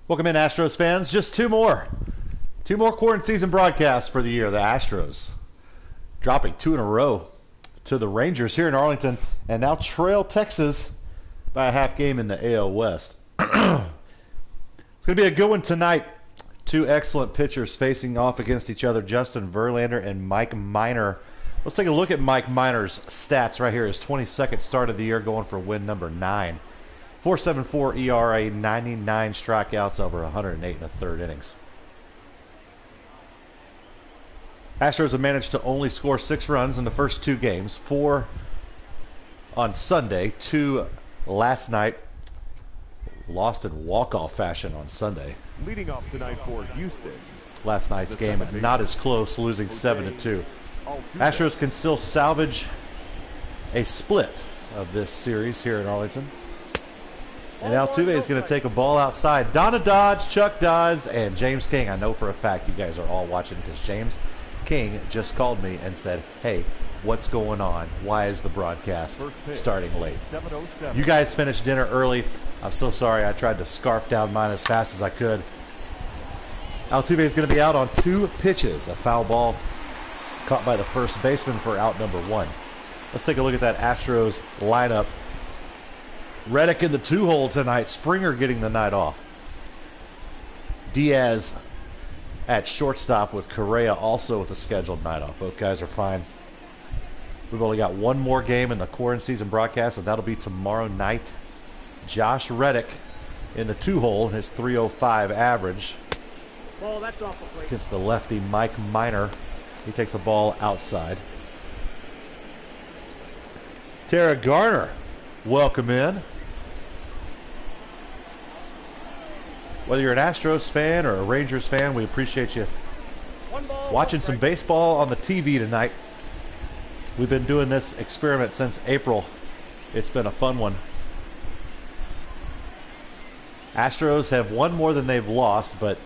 Welcome in, Astros fans. Just two more quarantine broadcasts for the year. The Astros dropping 2 in a row to the Rangers here in Arlington, and now trail Texas by a half game in the AL West. It's going to be a good one tonight. Two excellent pitchers facing off against each other, Justin Verlander and Mike Minor. Let's take a look at Mike Minor's stats right here. His 22nd start of the year, going for win number 9. 4.74 ERA, 99 strikeouts over 108 and a third innings. Astros have managed to only score 6 runs in the first 2 games. 4 on Sunday, 2 last night. Lost in walk-off fashion on Sunday. Leading off tonight for Houston. Last night's game not as close, losing 7-2. Astros can still salvage a split of this series here in Arlington. And Altuve is going to take a ball outside. Donna Dodds, Chuck Dodds, and James King. I know for a fact you guys are all watching because James King just called me and said, hey, what's going on? Why is the broadcast starting late? You guys finished dinner early. I'm so sorry. I tried to scarf down mine as fast as I could. Altuve is going to be out on 2 pitches. A foul ball caught by the first baseman for out number 1. Let's take a look at that Astros lineup. Reddick in the 2-hole tonight. Springer getting the night off. Diaz at shortstop with Correa also with a scheduled night off. Both guys are fine. We've only got one more game in the quarantine broadcast, and that'll be tomorrow night. Josh Reddick in the 2-hole, his .305 average. Ball, that's off the plate. Against the lefty Mike Minor. He takes a ball outside. Tara Garner, welcome in. Whether you're an Astros fan or a Rangers fan, we appreciate you watching some baseball on the TV tonight. We've been doing this experiment since April. It's been a fun one. Astros have won more than they've lost, but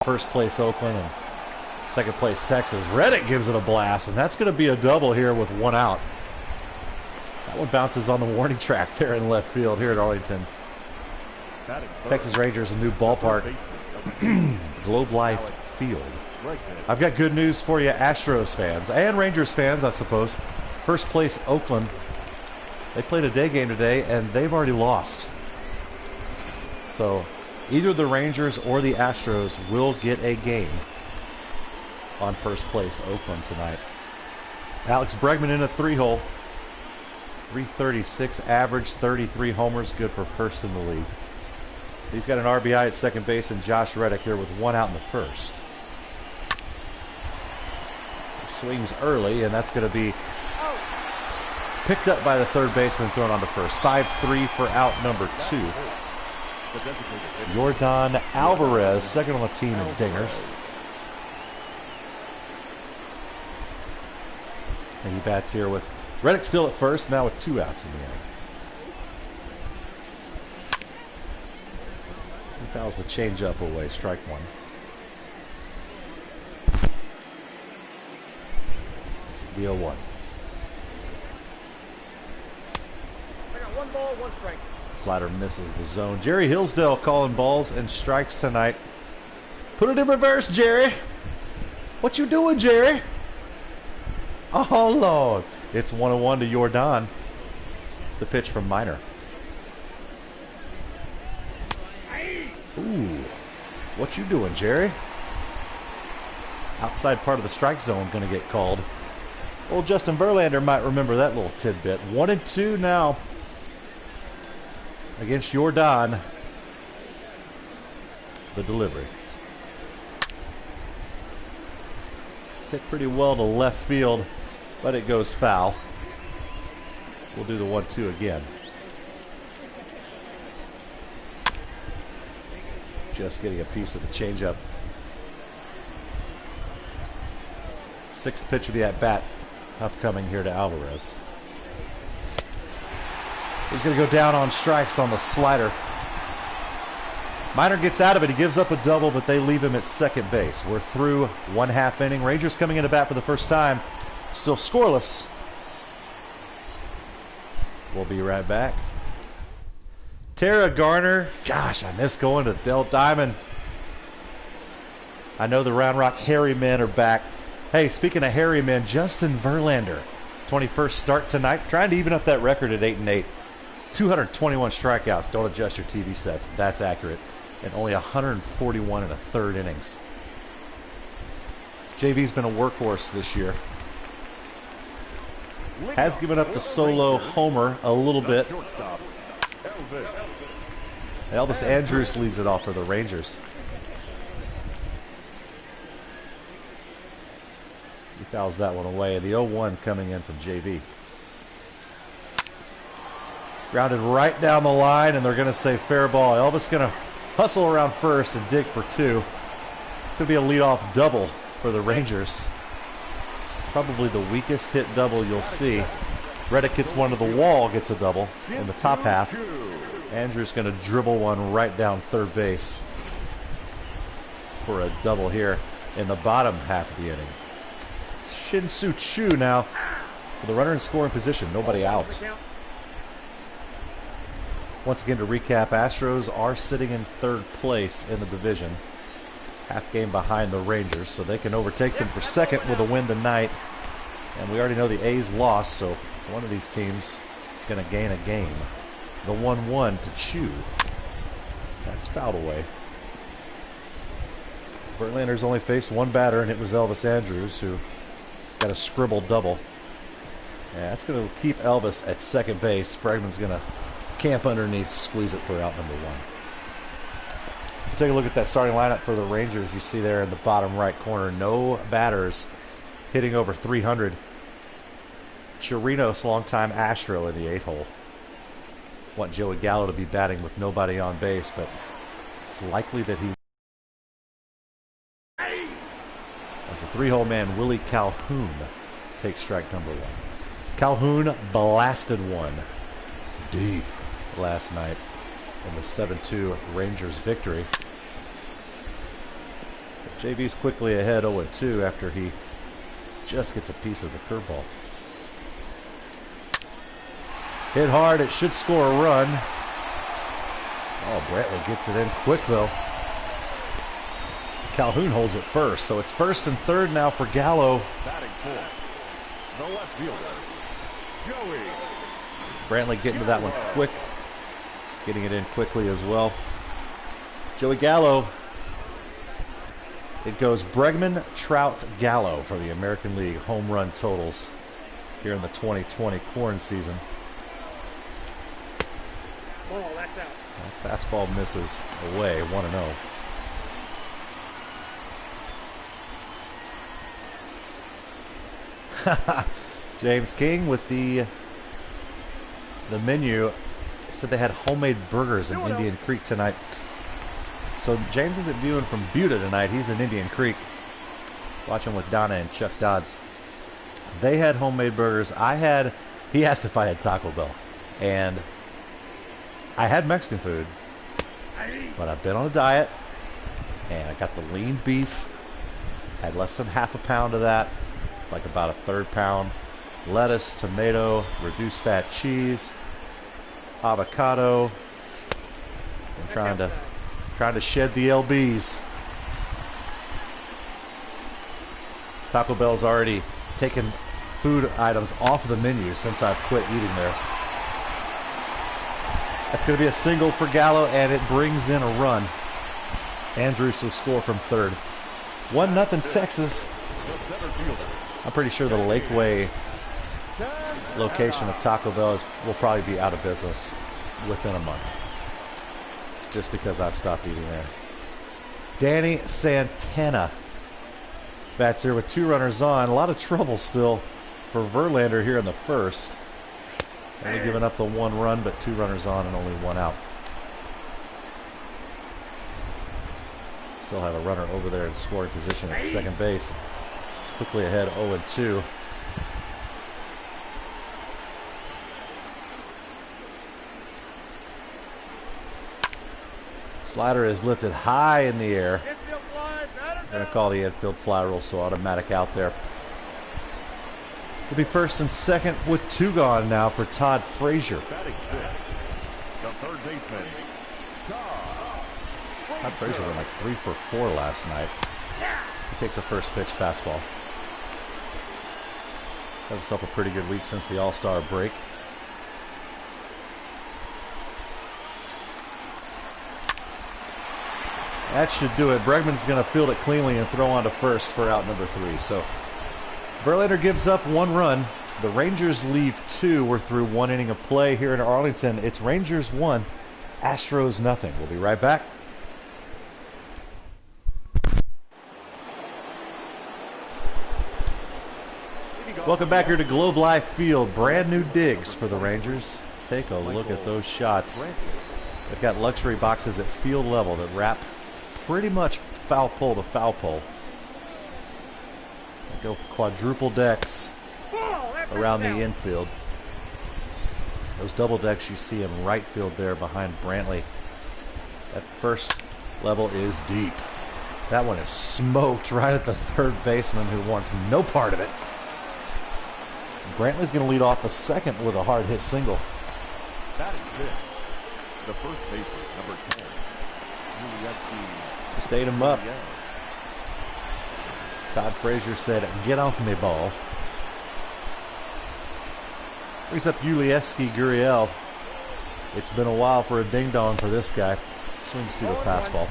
first place Oakland and second place Texas. Reddick gives it a blast, and that's going to be a double here with 1 out. That one bounces on the warning track there in left field here at Arlington. Texas Rangers, a new ballpark, Globe Life Field. I've got good news for you, Astros fans and Rangers fans, I suppose. First place Oakland. They played a day game today, and they've already lost. So either the Rangers or the Astros will get a game on first place Oakland tonight. Alex Bregman in a 3-hole. .336 average, 33 homers, good for first in the league. He's got an RBI at second base, and Josh Reddick here with 1 out in the first. He swings early, and that's going to be picked up by the third baseman, thrown on to first. 5-3 for out number 2. Yordan Alvarez, second on the team in dingers. And he bats here with Reddick still at first, now with 2 outs in the inning. He fouls the changeup away, strike 1. The 0-1. I got 1 ball, 1 strike. Slider misses the zone. Jerry Hillsdale calling balls and strikes tonight. Put it in reverse, Jerry. What you doing, Jerry? Oh, Lord. It's 1-1 to Yordan. The pitch from Minor. Ooh. What you doing, Jerry? Outside part of the strike zone going to get called. Old Justin Verlander might remember that little tidbit. 1-2 now against Yordan. The delivery. Hit pretty well to left field, but it goes foul. We'll do the 1-2 again. Just getting a piece of the changeup. 6th pitch of the at-bat upcoming here to Alvarez. He's going to go down on strikes on the slider. Minor gets out of it. He gives up a double, but they leave him at second base. We're through 1/2 inning. Rangers coming into bat for the first time. Still scoreless. We'll be right back. Tara Garner. Gosh, I miss going to Del Diamond. I know the Round Rock Hairy Men are back. Hey, speaking of hairy men, Justin Verlander, 21st start tonight, trying to even up that record at 8-8. 221 strikeouts. Don't adjust your TV sets. That's accurate. And only 141 in a third innings. JV's been a workhorse this year. Has given up the solo homer a little bit. Elvis Andrus leads it off for the Rangers. He fouls that one away. The 0-1 coming in from JV. Grounded right down the line, and they're going to say fair ball. Elvis going to hustle around first and dig for two. It's going to be a leadoff double for the Rangers. Probably the weakest hit double you'll see. Reddick hits one to the wall, gets a double in the top half. Andrew's going to dribble one right down third base for a double here in the bottom half of the inning. Shin-Soo Choo now with the runner in scoring position. Nobody out. Once again, to recap, Astros are sitting in third place in the division. Half game behind the Rangers, so they can overtake them for second with a win tonight. And we already know the A's lost, so one of these teams going to gain a game. The 1-1 to Choo. That's fouled away. Verlander's only faced one batter, and it was Elvis Andrus, who got a scribble double. Yeah, that's going to keep Elvis at second base. Bregman's going to camp underneath, squeeze it for out number one. Take a look at that starting lineup for the Rangers. You see there in the bottom right corner, no batters hitting over 300. Chirinos, longtime Astro in the 8-hole. Want Joey Gallo to be batting with nobody on base, but it's likely that he... As a 3-hole man, Willie Calhoun takes strike number one. Calhoun blasted one deep last night in the 7-2 Rangers victory. But JV's quickly ahead 0-2 after he just gets a piece of the curveball. Hit hard, it should score a run. Oh, Brantley gets it in quick though. Calhoun holds it first, so it's first and third now for Gallo. Batting fourth, the left fielder, Joey. Brantley getting to that one quick. Getting it in quickly as well. Joey Gallo. It goes Bregman, Trout, Gallo for the American League home run totals here in the 2020 Quaranseason. Ball, that's out. Fastball misses away, 1-0. James King with the menu. Said they had homemade burgers in Indian Creek tonight. So James isn't viewing from Buda tonight. He's in Indian Creek watching with Donna and Chuck Dodds. They had homemade burgers. He asked if I had Taco Bell. And I had Mexican food, but I've been on a diet, and I got the lean beef. Had less than half a pound of that, like about a third pound. Lettuce, tomato, reduced fat cheese, avocado. Been trying to shed the LBs. Taco Bell's already taken food items off the menu since I've quit eating there. That's going to be a single for Gallo, and it brings in a run. Andrus will score from third. 1-0 Texas. I'm pretty sure the Lakeway location of Taco Bell will probably be out of business within a month, just because I've stopped eating there. Danny Santana bats here with 2 runners on. A lot of trouble still for Verlander here in the first. Only giving up the 1 run, but 2 runners on and only 1 out. Still have a runner over there in scoring position at second base. It's quickly ahead 0-2. Slider is lifted high in the air. Going to call the infield fly rule, so automatic out there. Will be first and second with 2 gone now for Todd Frazier. Batting fifth, the third baseman, Todd Frazier went like 3 for 4 last night. He takes a first pitch fastball. He's had himself a pretty good week since the All-Star break. That should do it. Bregman's going to field it cleanly and throw on to first for out number 3. So Verlander gives up 1 run. The Rangers leave 2. We're through 1 inning of play here in Arlington. It's Rangers 1, Astros nothing. We'll be right back. Welcome back here to Globe Life Field. Brand new digs for the Rangers. Take a look at those shots. They've got luxury boxes at field level that wrap pretty much foul pole to foul pole. They go quadruple decks around the infield. Those double decks you see in right field there behind Brantley. That first level is deep. That one is smoked right at the third baseman who wants no part of it. Brantley's going to lead off the second with a hard hit single. That is it. The first baseman, number 10. Just ate him up. Todd Frazier said, "Get off me, ball." Brings up Yulieski Gurriel. It's been a while for a ding-dong for this guy. Swings through the fastball.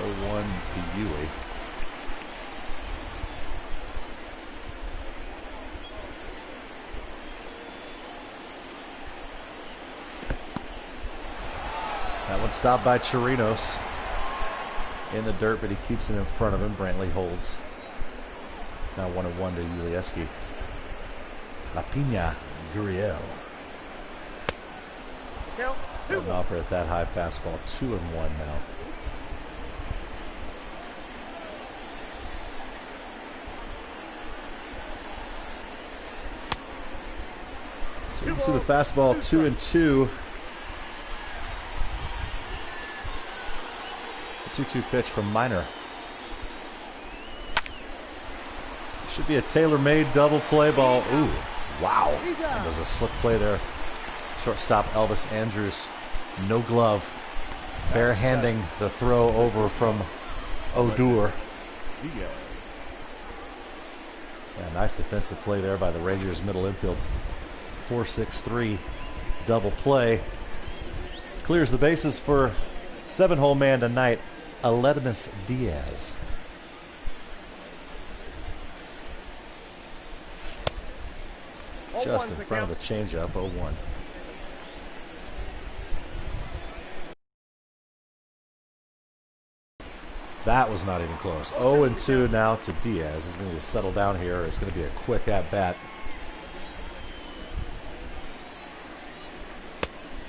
0-1 to Yuli. That one stopped by Chirinos in the dirt, but he keeps it in front of him. Brantley holds. It's now 1-1 to Yulieski. La Pina Gurriel. Don't offer at that high fastball. 2-1 now. So you can see the fastball 2-2. 2-2 pitch from Minor. Should be a tailor-made double play ball. Ooh, wow. That was a slick play there. Shortstop Elvis Andrews, no glove, bare-handing the throw over from Odor. Yeah, nice defensive play there by the Rangers middle infield. 4-6-3 double play. Clears the bases for 7-hole man tonight, Aledmus Diaz. Just in front of the changeup, 0-1. That was not even close. 0-2 now to Diaz. He's going to settle down here. It's going to be a quick at-bat.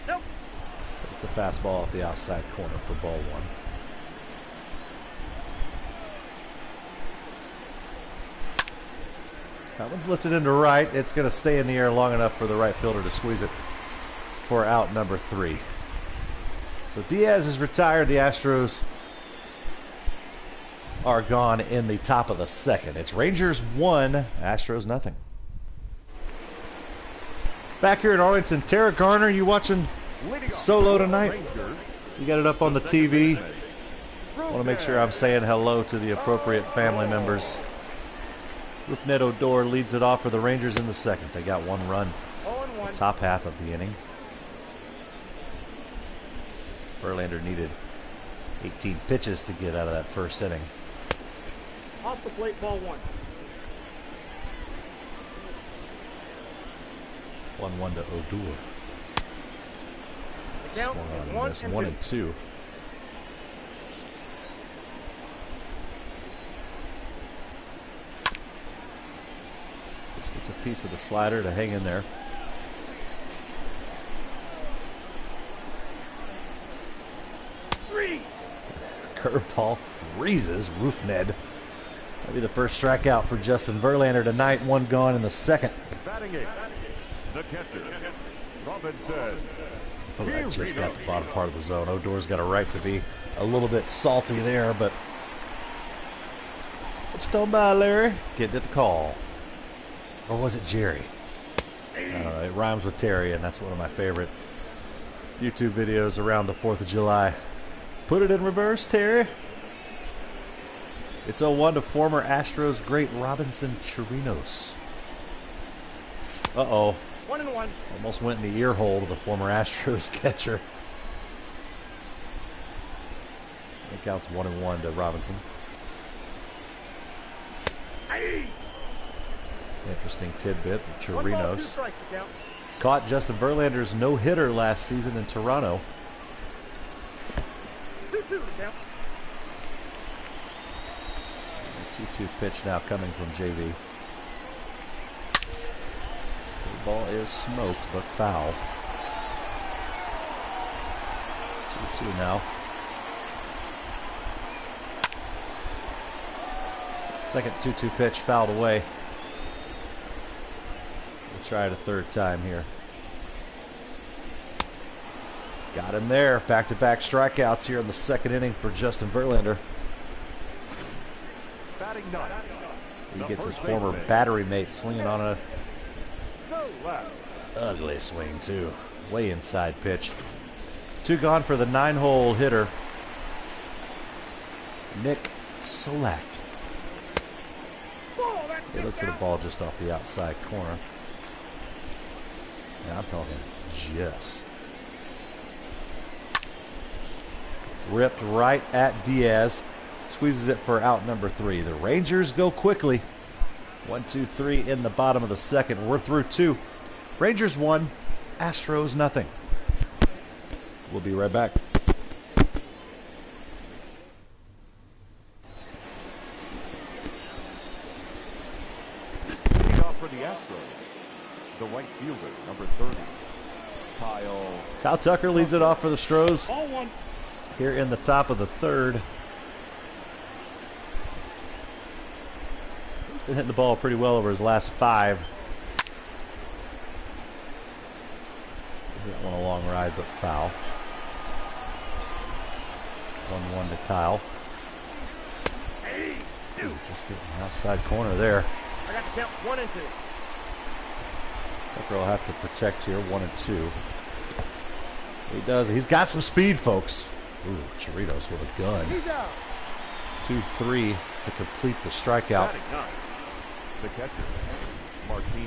Takes the fastball off the outside corner for ball 1. That one's lifted into right. It's going to stay in the air long enough for the right fielder to squeeze it for out number 3. So Diaz is retired. The Astros are gone in the top of the second. It's Rangers 1, Astros nothing. Back here in Arlington, Tara Garner, you watching Solo tonight? You got it up on the TV. I want to make sure I'm saying hello to the appropriate family members. Rougned Odor leads it off for the Rangers in the second. They got 1 run. The top half of the inning. Verlander needed 18 pitches to get out of that first inning. Off the plate, ball 1. 1-1 to Odor. Swung on and missed. 1-2. Just gets a piece of the slider to hang in there. Curveball freezes Rougned. That'll be the first strikeout for Justin Verlander tonight. 1 gone in the second. Batting it, the catcher, Robinson. Oh, that just got the bottom part of the zone. Odor's got a right to be a little bit salty there, but what you talking about, Larry? Getting at the call. Or was it Jerry? it rhymes with Terry, and that's one of my favorite YouTube videos around the 4th of July. Put it in reverse, Terry. It's 0-1 to former Astros great Robinson Chirinos. Uh-oh. 1-1. Almost went in the ear hole to the former Astros catcher. It counts 1-1 to Robinson. Aye. Interesting tidbit. 1 ball, 2 Chirinos strikes to count. caught Justin Verlander's no-hitter last season in Toronto. 2-2 to count. A 2-2 pitch now coming from JV. The ball is smoked, but foul. 2-2 now. Second 2-2 pitch fouled away. We'll try it a third time here. Got him there. Back-to-back strikeouts here in the second inning for Justin Verlander. Batting ninth. He gets his former battery mate swinging on a No left. ugly swing too. Way inside pitch. 2 gone for the 9-hole hitter, Nick Solak. Ball, that's He looks at the ball just off the outside corner. Yeah, I'm talking just. Ripped right at Diaz. Squeezes it for out number 3. The Rangers go quickly. 1-2-3 in the bottom of the second. We're through 2. Rangers 1, Astros nothing. We'll be right back. Leading off for the Astros, the right fielder, number 30, Kyle Tucker leads it off for the Astros ball 1. here in the top of the third. He's been hitting the ball pretty well over his last 5. He's got one a long ride, but foul. 1-1 to Kyle. Hey, Ooh, just getting the outside corner there. I got to count 1 and 2. Tucker will have to protect here, 1-2. He does. He's got some speed, folks. Ooh, Chirinos with a gun. He's out. 2-3 to complete the strikeout. batting ninth. The catcher, Martin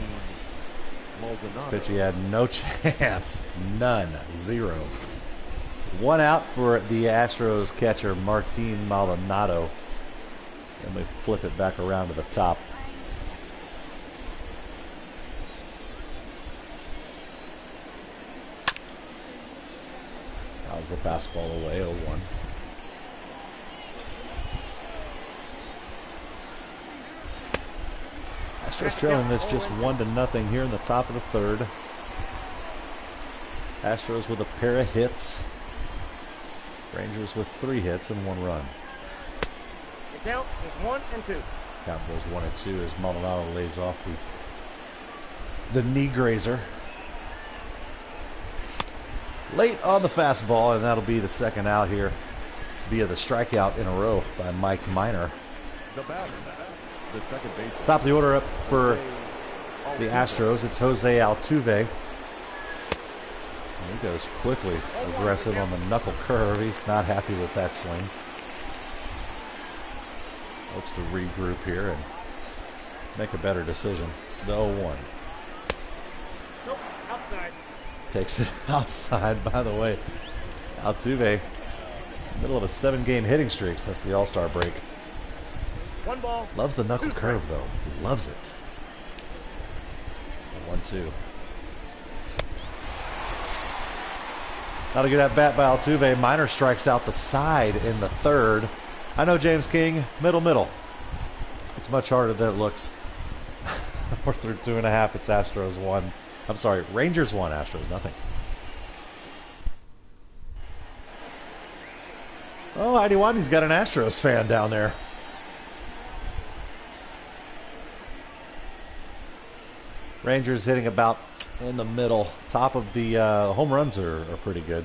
This Maldonado. pitch he had no chance. None. 0. 1 out for the Astros catcher, Martin Maldonado. And we flip it back around to the top. How's the fastball away? 0-1. Astros trailing this just 1-0 here in the top of the third. Astros with a pair of hits. Rangers with 3 hits and 1 run. The count is 1 and 2. Count goes 1-2 as Maldonado lays off the knee grazer. Late on the fastball, and that'll be the second out here via the strikeout in a row by Mike Minor. The batter, the second baseman. Top of the order up for the Astros, it's Jose Altuve. He goes quickly aggressive on the knuckle curve. He's not happy with that swing. Looks to regroup here and make a better decision. The 0-1. Nope, outside. Takes it outside, by the way. Altuve, middle of a 7-game hitting streak since the All-Star break. 1 ball. Loves the knuckle curve, though. Loves it. 1-2. Not a good at-bat by Altuve. Minor strikes out the side in the third. I know, James King. Middle. It's much harder than it looks. We're through 2.5. It's Astros 1. I'm sorry, Rangers 1, Astros nothing. Oh, Heidi Wadney's got an Astros fan down there. Rangers hitting about in the middle. Top of the home runs are pretty good.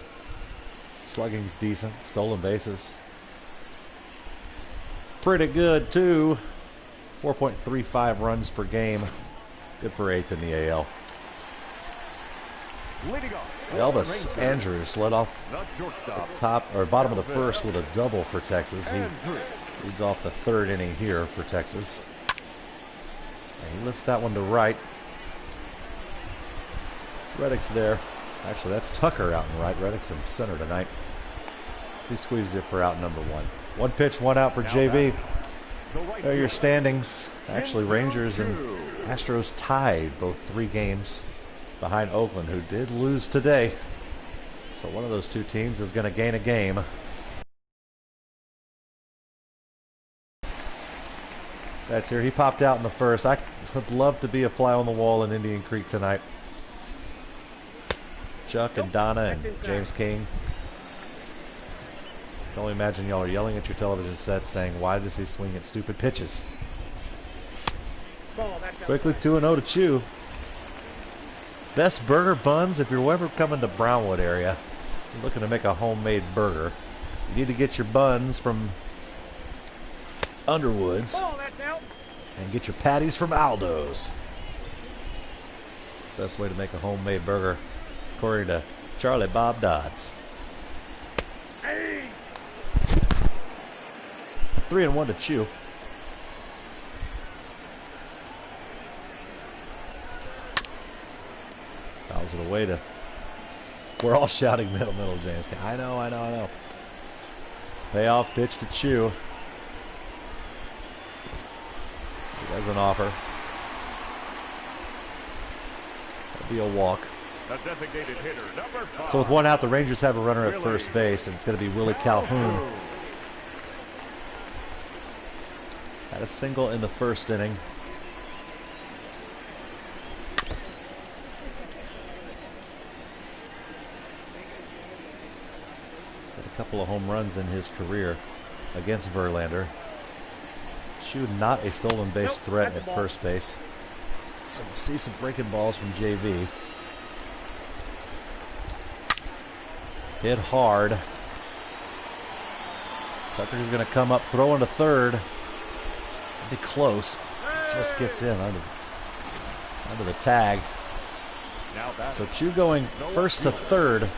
Slugging's decent. Stolen bases pretty good too. 4.35 runs per game. Good for 8th in the AL. Leading off. Elvis Andrews led off The shortstop. top or bottom of the first with a double for Texas. He leads off the third inning here for Texas. And he lifts that one to right. Reddick's there. Actually, that's Tucker out in right. Reddick's in center tonight. He squeezes it for out number one. One pitch, one out for JV. There are your standings. Actually, Rangers and Astros tied both 3 games behind Oakland, who did lose today. So one of those two teams is going to gain a game. That's here. He popped out in the first. I would love to be a fly on the wall in Indian Creek tonight. Chuck and Donna and James King. I can only imagine y'all are yelling at your television set saying, why does he swing at stupid pitches? Quickly 2-0 to Chew. Best burger buns. If you're ever coming to Brownwood area, you're looking to make a homemade burger, you need to get your buns from Underwood's and get your patties from Aldo's. It's the best way to make a homemade burger, according to Charlie Bob Dodds. 3-1 to Chew. Fouls it away to. We're all shouting middle, James. I know. Payoff pitch to Chew. He doesn't offer. That'll be a walk. The designated hitter, number 5. So with one out, the Rangers have a runner at first base, and it's going to be Willie Calhoun. Had a single in the first inning. Got a couple of home runs in his career against Verlander. Chew not a stolen base threat at first base. So we see some breaking balls from JV. Hit hard. Tucker's going to come up, throwing to third. Be close. Just gets in under the tag. So Chew going first to third.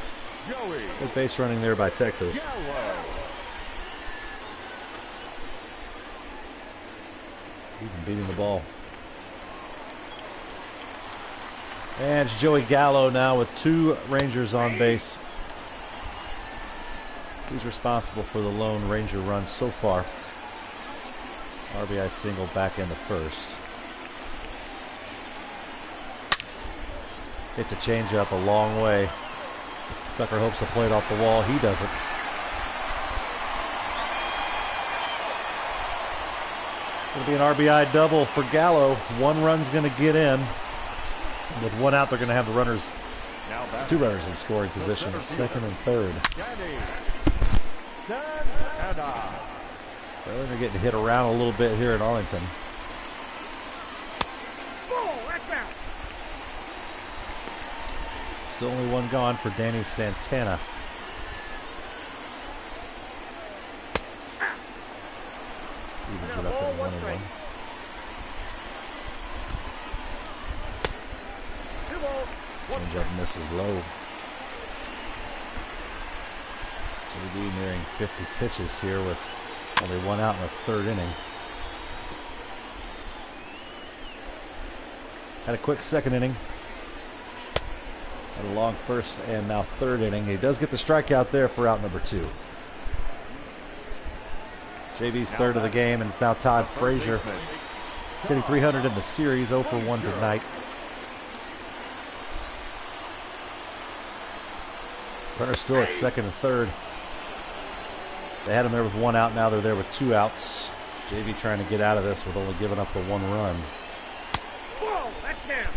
Good base running there by Texas. Even beating the ball. And it's Joey Gallo now with 2 Rangers on base. He's responsible for the lone Ranger run so far. RBI single back into first. It's a changeup a long way. Tucker hopes to play it off the wall. He doesn't. It'll be an RBI double for Gallo. 1 run's going to get in. With 1 out, they're going to have the runners, 2 runners in scoring position, second and third. Well, they're getting hit around a little bit here in Arlington. Still only 1 gone for Danny Santana. Evens it up at 1-1. Changeup misses low. JB nearing 50 pitches here with only 1 out in the 3rd inning. Had a quick 2nd inning. Had a long 1st and now 3rd inning. He does get the strikeout there for out number 2. JB's 3rd of the game, and it's now Todd Frazier. He's hitting 300 in the series, 0 for 1 tonight. Runner still at 2nd and 3rd. They had him there with 1 out. Now they're there with 2 outs. JV trying to get out of this with only giving up the 1 run. Whoa, that's down.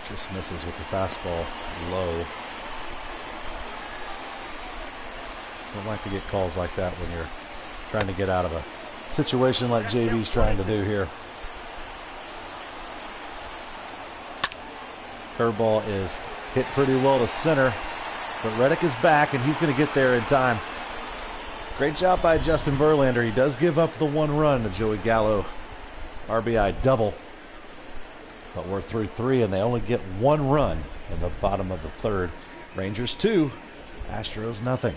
Just misses with the fastball low. Don't like to get calls like that when you're trying to get out of a situation like JV's trying to do here. Curveball is hit pretty well to center, but Reddick is back and he's going to get there in time. Great job by Justin Verlander. He does give up the 1 run to Joey Gallo. RBI double. But we're through 3, and they only get 1 run in the bottom of the 3rd. Rangers 2, Astros nothing.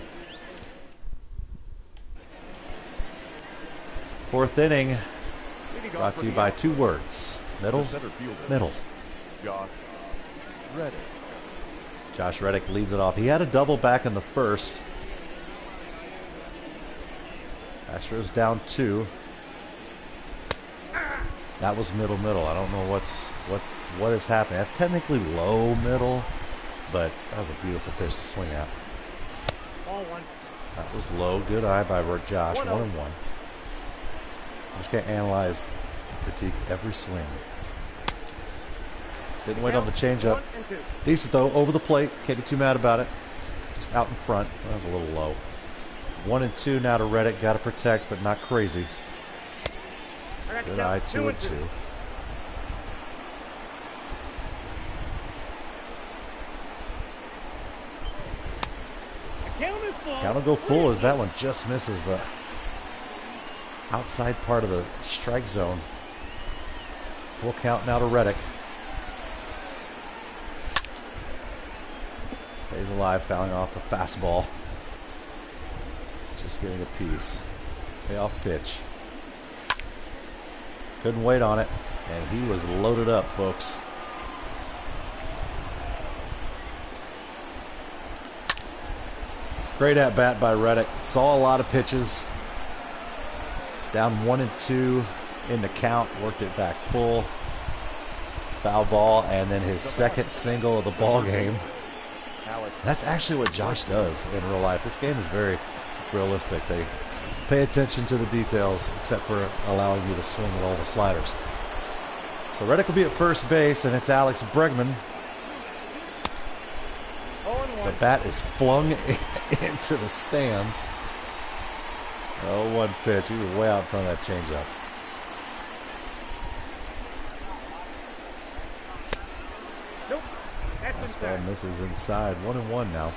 4th inning, brought to you by 2 words. Middle, middle. Josh Reddick leads it off. He had a double back in the 1st. Astros down 2. That was middle. I don't know what is happening. That's technically low middle, but that was a beautiful pitch to swing at. That was low. Good eye by Josh. 1-1. I'm just gonna analyze and critique every swing. Didn't wait on the changeup. Decent though, over the plate. Can't be too mad about it. Just out in front. That was a little low. 1-2 now to Reddick. Got to protect, but not crazy. Good eye. 2-2. Count will go full as that one just misses the outside part of the strike zone. Full count now to Reddick. Stays alive, fouling off the fastball. Just getting a piece. Payoff pitch. Couldn't wait on it, and he was loaded up, folks. Great at bat by Reddick. Saw a lot of pitches. Down 1-2 in the count. Worked it back full. Foul ball, and then his 2nd single of the ball game. That's actually what Josh does in real life. This game is very realistic. They pay attention to the details, except for allowing you to swing at all the sliders. So Reddick will be at first base, and it's Alex Bregman. The bat is flung into the stands. 0-1 pitch. He was way out in front of that changeup. Nope. That's Fastball misses inside. 1-1 now.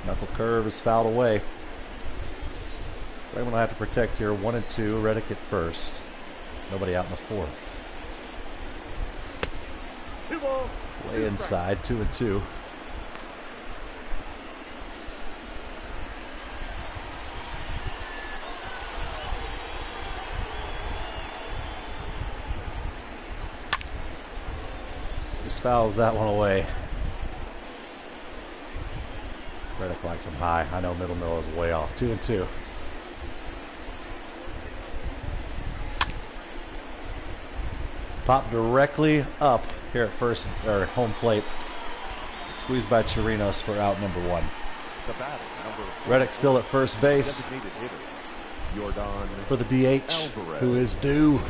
Knuckle curve is fouled away. Bregman will have to protect here. 1-2. Reddick at first. Nobody out in the 4th. Way inside. 2-2. Just fouls that one away. Reddick likes him high. I know middle is way off. 2-2. Pop directly up here at first, or home plate. Squeezed by Chirinos for out number 1. Reddick still at first base for the DH, who is due.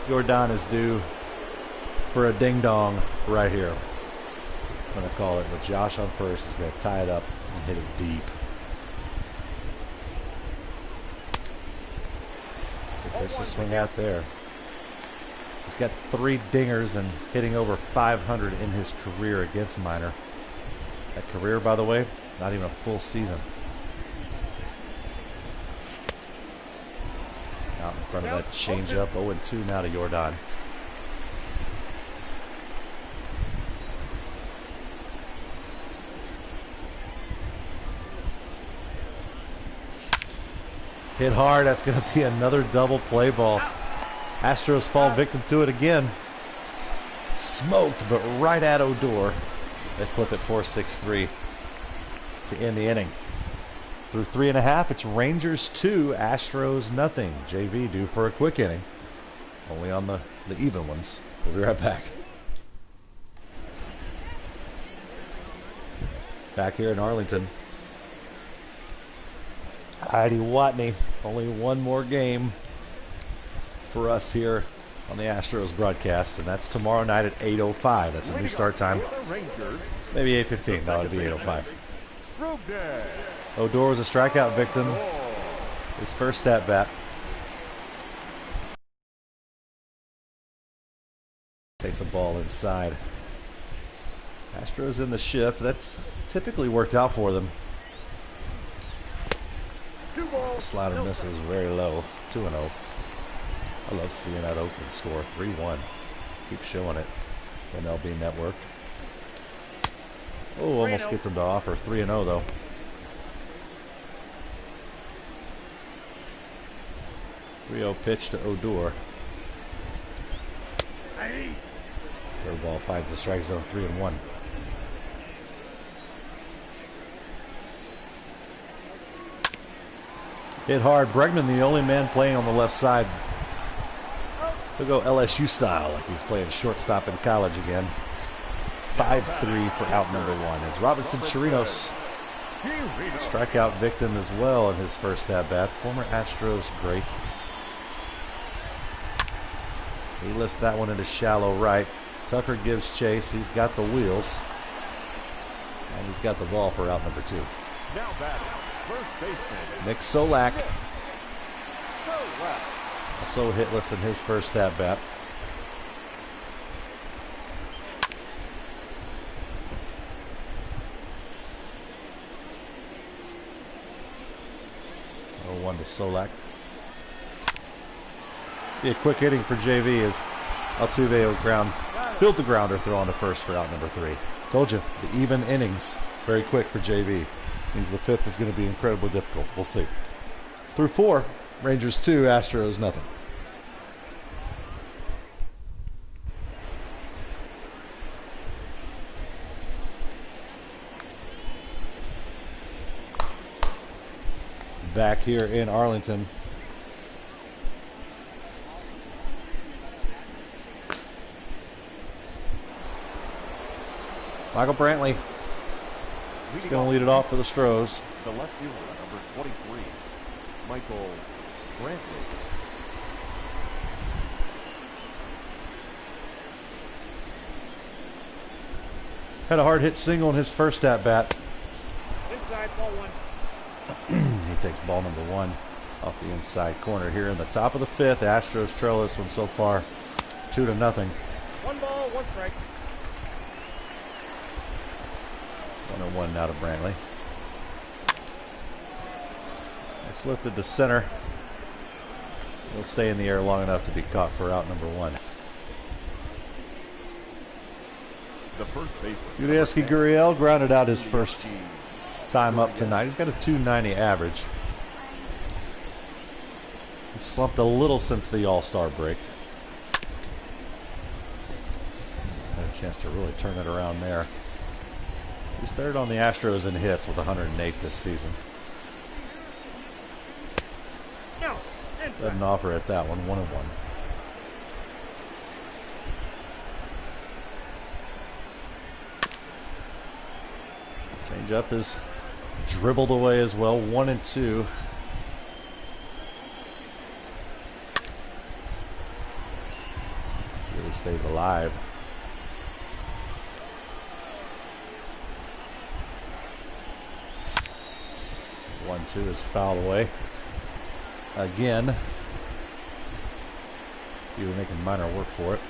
Jordan is due for a ding-dong right here. I'm going to call it, but Josh on first is going to tie it up and hit it deep. There's the swing out there. He's got 3 dingers and hitting over 500 in his career against Minor. That career, by the way, not even a full season. Out in front of that changeup. 0-2 now to Jordan. Hit hard. That's going to be another double play ball. Astros fall victim to it again. Smoked, but right at Odor. They flip it 4-6-3 to end the inning. Through 3.5, it's Rangers 2, Astros nothing. JV due for a quick inning. Only on the even ones. We'll be right back. Back here in Arlington. Heidi Watney, only one more game for us here on the Astros broadcast, and that's tomorrow night at 8:05. That's a new start time. Maybe 8:15. No, it'll be 8:05. Odor was a strikeout victim. His first at bat. Takes a ball inside. Astros in the shift. That's typically worked out for them. 2 balls. Slider No misses very low. 2-0. I love seeing that Oakland score. 3-1. Keep showing it. MLB Network. Oh, almost gets him to offer. 3-0 though. Pitch to Odor. Third ball finds the strike zone. 3-1. Hit hard. Bregman, the only man playing on the left side. He'll go LSU style, like he's playing shortstop in college again. 5-3 for out number 1. As Robinson Chirinos, strikeout victim as well in his first at-bat. Former Astros great. He lifts that one into shallow right. Tucker gives chase. He's got the wheels. And he's got the ball for out number 2. Now batting, first baseman Nick Solak. Also hitless in his first at-bat. One to Solak. Be a quick inning for JV as Altuve will field the grounder, throw on to first for out number 3. Told you, the even innings, very quick for JV. Means the 5th is going to be incredibly difficult. We'll see. Through 4, Rangers 2, Astros nothing. Back here in Arlington. Michael Brantley. He's going to lead it off for the Stros. the left fielder, number 23, Michael Brantley. Had a hard hit single in his first at bat. Inside, ball 1. He takes ball number 1 off the inside corner here in the top of the 5th. The Astros trail this one so far 2-0. 1 ball, 1 strike. 1-1 now to Brantley. It's lifted to center. It'll stay in the air long enough to be caught for out number 1. The first baseman. Yudieski Gurriel grounded out his first time up tonight. He's got a .290 average. He slumped a little since the All-Star break. Had a chance to really turn it around there. He's third on the Astros in hits with 108 this season. No. Doesn't offer at that one. 1-1. Change up is dribbled away as well. 1-2. Really stays alive. One-two is fouled away again. You were making minor work for it.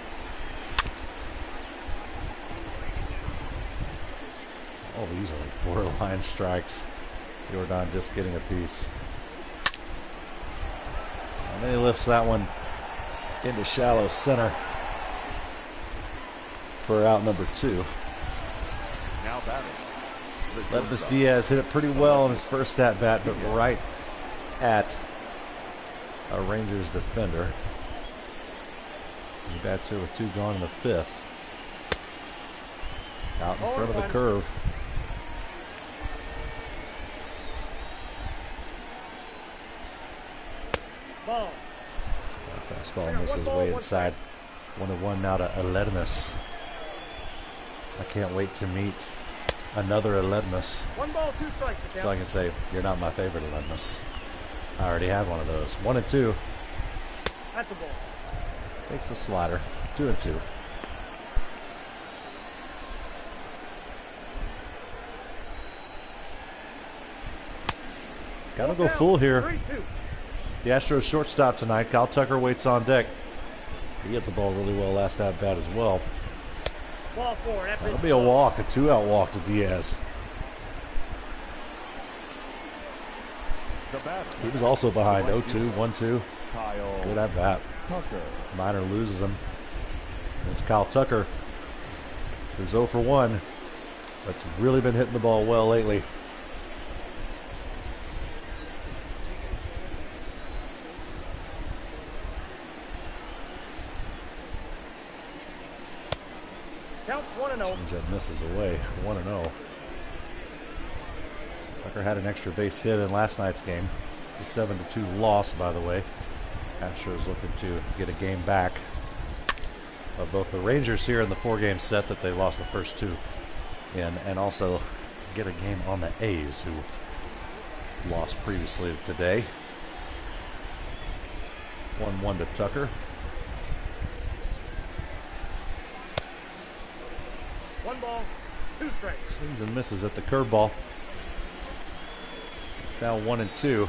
All these are like borderline strikes. Jordan just getting a piece. And then he lifts that one into shallow center for out number 2. Now batting. Ledmus Diaz hit it pretty well in his first at bat, but right at a Rangers defender. He bats here with 2 gone in the 5th. Out in front of the curve. Ball. Fastball misses way inside. 1-1 now to Ledmus. I can't wait to meet another Ledmus. 1 ball, 2 strikes. So I can say, you're not my favorite Ledmus. I already have one of those. 1-2. That's the ball. Takes a slider. 2-2. Gotta go full here. 3-2. The Astros shortstop tonight. Kyle Tucker waits on deck. He hit the ball really well last at bat as well. Ball four. That'll be a walk, a 2-out walk to Diaz. The batter. He was also behind 0-2, 1-2. Kyle Good at bat. Tucker. Minor loses him. It's Kyle Tucker, who's 0 for 1. That's really been hitting the ball well lately. Count 1-0. Changeup misses away, 1-0. Tucker had an extra base hit in last night's game. The 7-2 loss, by the way. Astros looking to get a game back of both the Rangers here in the 4-game set that they lost the first 2 in, and also get a game on the A's, who lost previously today. 1-1 to Tucker. 1 ball, 2 strikes. Swings and misses at the curveball. It's now 1-2.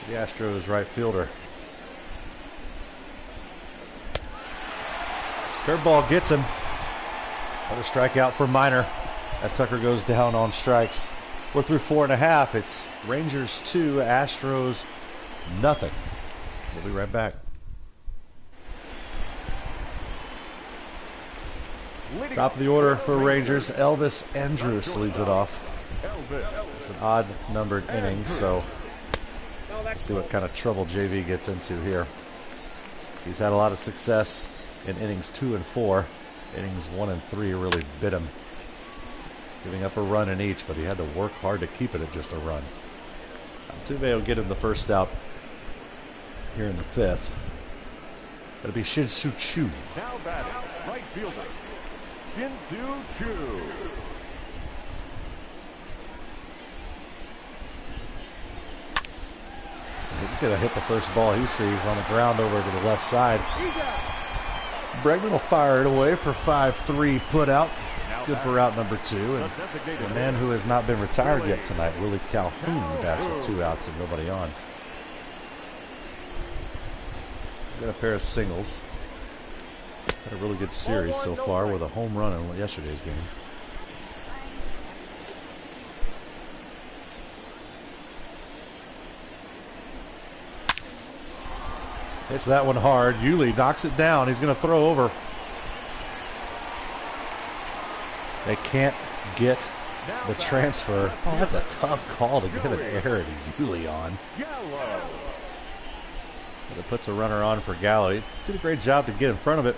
The Astros right fielder. Curveball gets him. Another strikeout for Minor as Tucker goes down on strikes. We're through 4.5. It's Rangers 2, Astros nothing. We'll be right back. Top of the order for Rangers, Elvis Andrus leads it off. It's an odd numbered inning, so we'll see what kind of trouble JV gets into here. He's had a lot of success in innings 2 and 4. Innings 1 and 3 really bit him, giving up a run in each, but he had to work hard to keep it at just a run. Tues will get him the first out here in the 5th. It'll be Shin-Soo Choo. Now batting, right fielder, Shin-Soo Choo. He's going to hit the first ball he sees on the ground over to the left side. Bregman will fire it away for 5-3 put out. Good for route number 2. And the man who has not been retired yet tonight, Willie Calhoun, bats with 2 outs and nobody on. Got a pair of singles. Had a really good series so far with a home run in yesterday's game. Hits that one hard. Yuli knocks it down. He's going to throw over. They can't get the transfer. Oh, that's a tough call to get an error to Yuli on. But it puts a runner on for Gallo. He did a great job to get in front of it.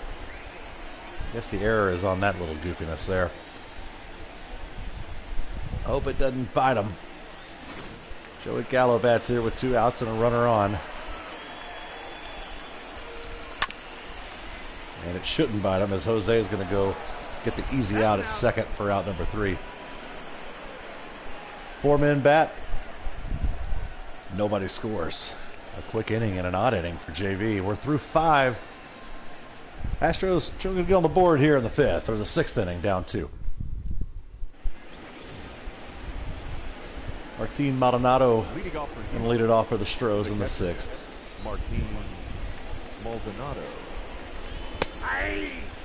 I guess the error is on that little goofiness there. Hope it doesn't bite him. Joey Gallo bats here with 2 outs and a runner on. And it shouldn't bite him, as Jose is going to go get the easy out at second for out number 3. 4-man bat. Nobody scores. A quick inning and an odd inning for JV. We're through 5. Astros trying to get on the board here in the 5th, or the 6th inning, down 2. Martin Maldonado going to lead it off for the Stros in the 6th. Martin Maldonado.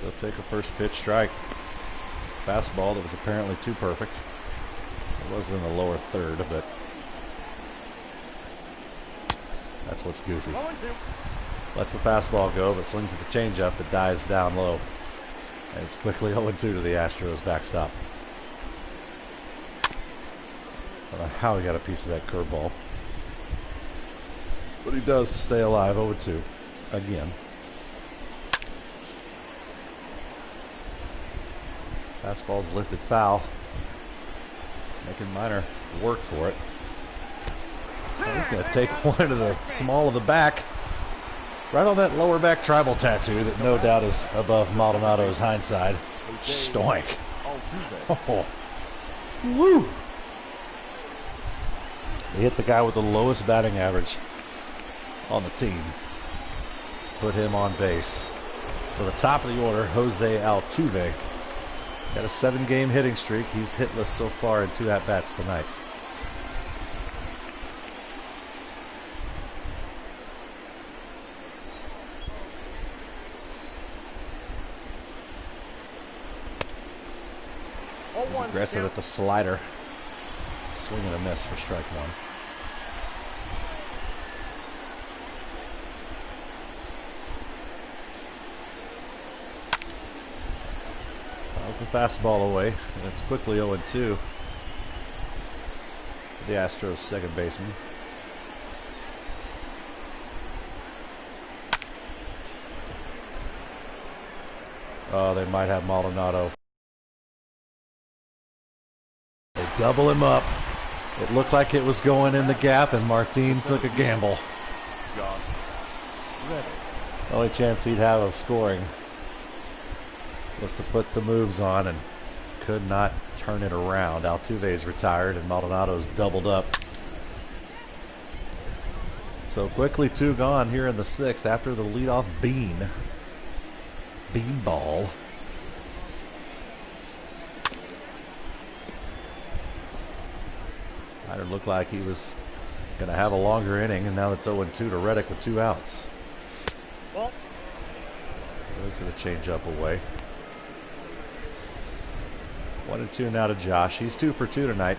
They'll take a first pitch strike. Fastball that was apparently too perfect. It was in the lower 3rd, but that's what's goofy. Lets the fastball go, but swings at the changeup that dies down low. And it's quickly 0-2 to the Astros backstop. I don't know how he got a piece of that curveball, but he does stay alive. 0-2 again. Fastball's lifted foul, making Minor work for it. Oh, he's going to take one to the small of the back, right on that lower back tribal tattoo that no doubt is above Maldonado's hindside. Stoink. Oh, woo! They hit the guy with the lowest batting average on the team to put him on base. For the top of the order, Jose Altuve. Got a 7-game hitting streak. He's hitless so far in 2 at-bats tonight. Aggressive at the slider. Swing and a miss for strike one. Fouls the fastball away, and it's quickly 0-2 to the Astros second baseman. Oh, they might have Maldonado. They double him up. It looked like it was going in the gap, and Martin took a gamble. The only chance he'd have of scoring was to put the moves on, and could not turn it around. Altuve's retired, and Maldonado's doubled up. So quickly 2 gone here in the 6th after the leadoff beanball. It looked like he was going to have a longer inning, and now it's 0-2 to Reddick with 2 outs. Well, looks at the changeup away. 1-2 now to Josh. He's 2 for 2 tonight.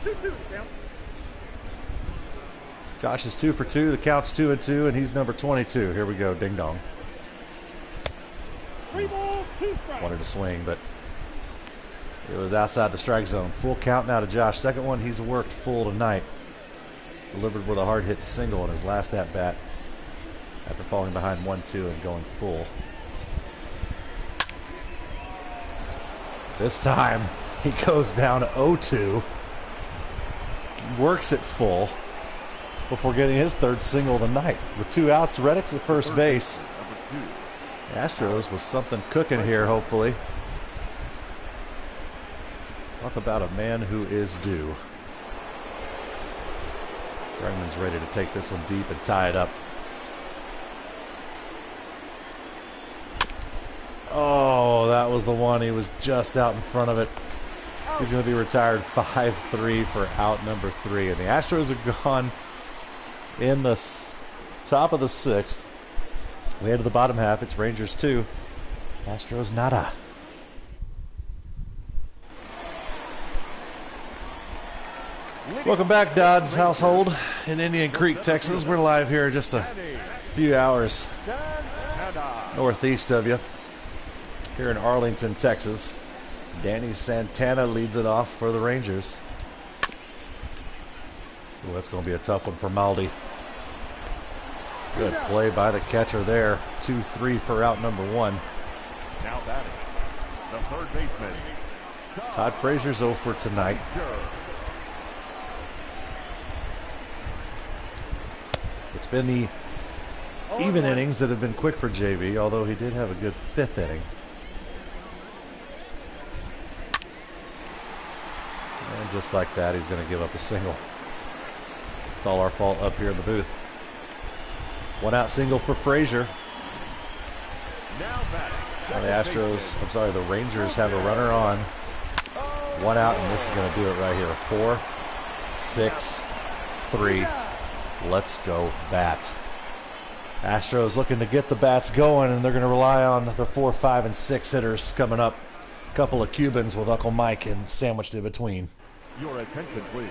2-2 count. Josh is 2 for 2. The count's 2-2, and he's number 22. Here we go, ding dong. 3 balls, 2 strikes. Wanted to swing, but it was outside the strike zone. Full count now to Josh. Second one he's worked full tonight. Delivered with a hard hit single in his last at bat after falling behind 1-2 and going full. This time he goes down 0-2. Works it full before getting his 3rd single of the night. With 2 outs, Reddick's at first base. The Astros with something cooking here, hopefully. Talk about a man who is due. Bregman's ready to take this one deep and tie it up. Oh, that was the one. He was just out in front of it. He's going to be retired 5-3 for out number 3. And the Astros are gone in the top of the 6th. We head to the bottom half. It's Rangers 2. Astros nada. Welcome back, Dodds household in Indian Creek, Texas. We're live here just a few hours northeast of you, here in Arlington, Texas. Danny Santana leads it off for the Rangers. Ooh, that's going to be a tough one for Maldi. Good play by the catcher there. 2-3 for out number 1. Now batting, the 3rd baseman, Todd Frazier's 0 for tonight. It's been the even innings that have been quick for JV, although he did have a good 5th inning. And just like that, he's going to give up a single. It's all our fault up here in the booth. 1 out single for Frazier. Now the Astros, I'm sorry, the Rangers have a runner on. 1 out, and this is going to do it right here. 4, 6, 3. Let's go bat. Astros looking to get the bats going, and they're going to rely on the 4, 5, and 6 hitters coming up. A couple of Cubans with Uncle Mike and sandwiched in between. Your attention, please.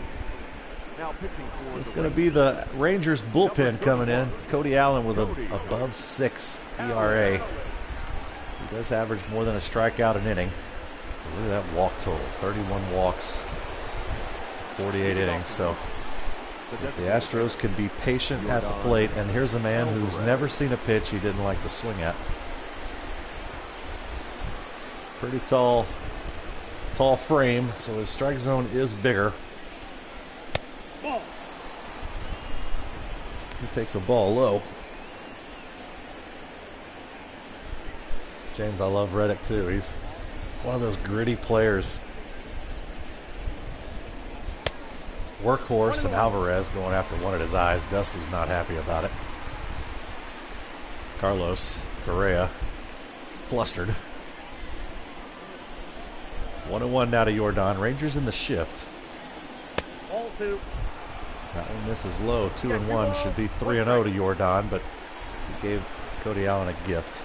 Now pitching for It's going to be the Rangers bullpen coming in. Cody Allen with a above 6 ERA. He does average more than a strikeout an inning. Look at that walk total. 31 walks, 48 innings. So if the Astros can be patient at the plate, and here's a man who's never seen a pitch he didn't like to swing at. Pretty tall frame, so his strike zone is bigger. He takes a ball low. James, I love Reddick too. He's one of those gritty players. Workhorse and Alvarez going after one at his eyes. Dusty's not happy about it. Carlos Correa flustered. 1-1 now to Jordan. Rangers in the shift. Ball 2. That one misses low. 2-1 should be 3-0 to Jordan, but he gave Cody Allen a gift.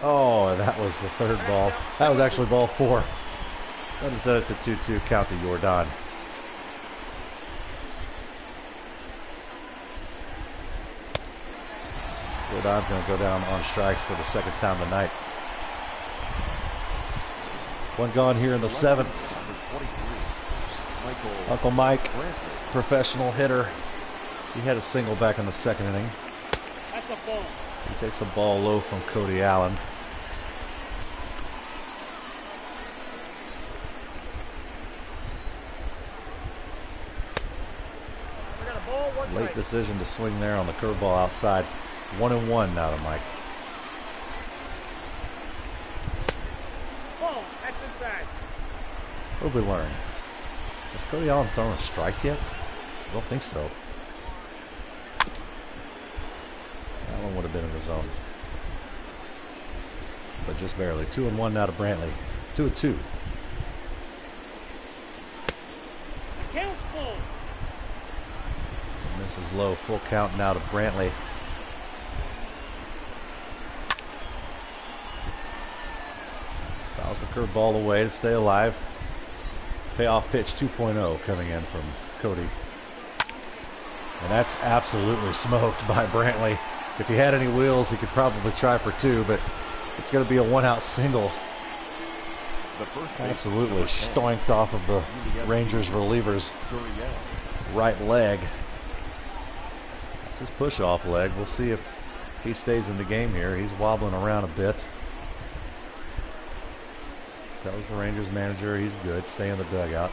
Oh, that was the third ball. That was actually ball 4. But instead it's a 2-2 count to Jordan. Jordan's going to go down on strikes for the second time tonight. One gone here in the 7th. Uncle Mike, professional hitter. He had a single back in the 2nd inning. That's a ball. He takes a ball low from Cody Allen. We got a ball, one Late strike. decision to swing there on the curveball outside. 1-1 now to Mike. Ball, that's inside. What have we learned? Has Cody Allen thrown a strike yet? I don't think so. That one would have been in the zone. But just barely. 2-1 now to Brantley. 2-2. Count full. And this is low. Full count now to Brantley. Fouls the curveball away to stay alive. Payoff pitch 2.0 coming in from Cody. And that's absolutely smoked by Brantley. If he had any wheels, he could probably try for 2, but it's going to be a 1-out single. Absolutely stoinked off of the Rangers reliever's right leg. It's his push-off leg. We'll see if he stays in the game here. He's wobbling around a bit. Tells the Rangers manager he's good. Stay in the dugout.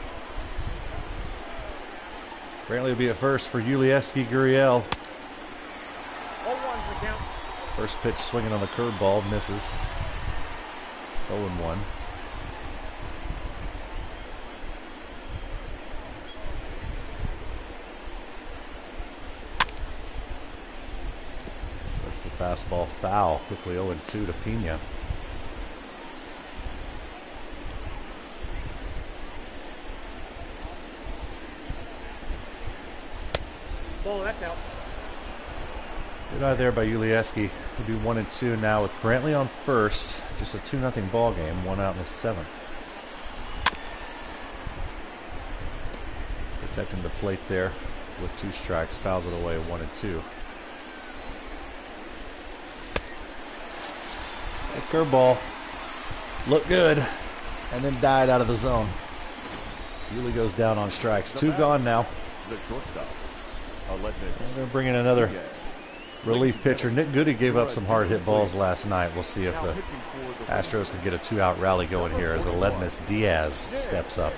Brantley will be at first for Yulieski Gurriel. 0-1 for count. First pitch swinging on the curveball, misses. 0-1. That's the fastball foul. Quickly 0-2 to Pena. Ball, that's out. Good eye there by Yulieski. He'll be 1-2 now with Brantley on first. Just a 2-0 ball game. 1 out in the 7th. Protecting the plate there with 2 strikes. Fouls it away. 1-2. A curveball looked good and then died out of the zone. Yuli goes down on strikes. 2 gone now. The shortstop. We're going to bring in another relief pitcher. Nick Goody gave up some hard hit balls last night. We'll see if the Astros can get a 2-out rally going here as Aledmus Diaz steps up.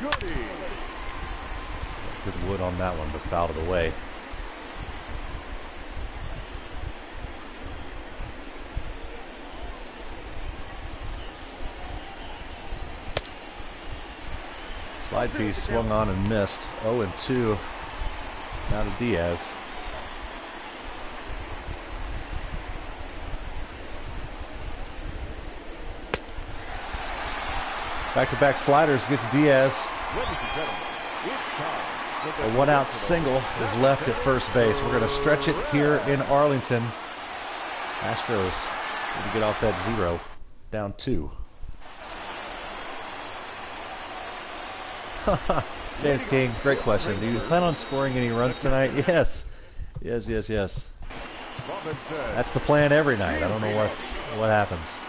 Good wood on that one, but fouled it away. Slide piece swung on and missed. 0-2. Now to Diaz. Back-to-back sliders gets Diaz. A 1-out single is left at first base. We're going to stretch it here in Arlington. Astros need to get off that 0. Down 2. James King, great question. Do you plan on scoring any runs tonight? Yes. Yes. That's the plan every night. I don't know what happens.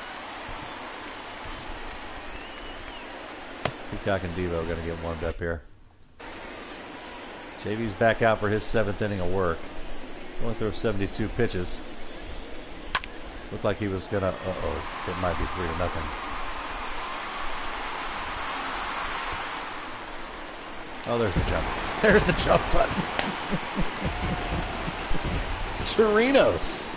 Peacock and Devo going to get warmed up here. JV's back out for his 7th inning of work. Going through 72 pitches. Looked like he was going to... It might be 3-0. Oh, there's the jump. There's the jump button. Chirinos.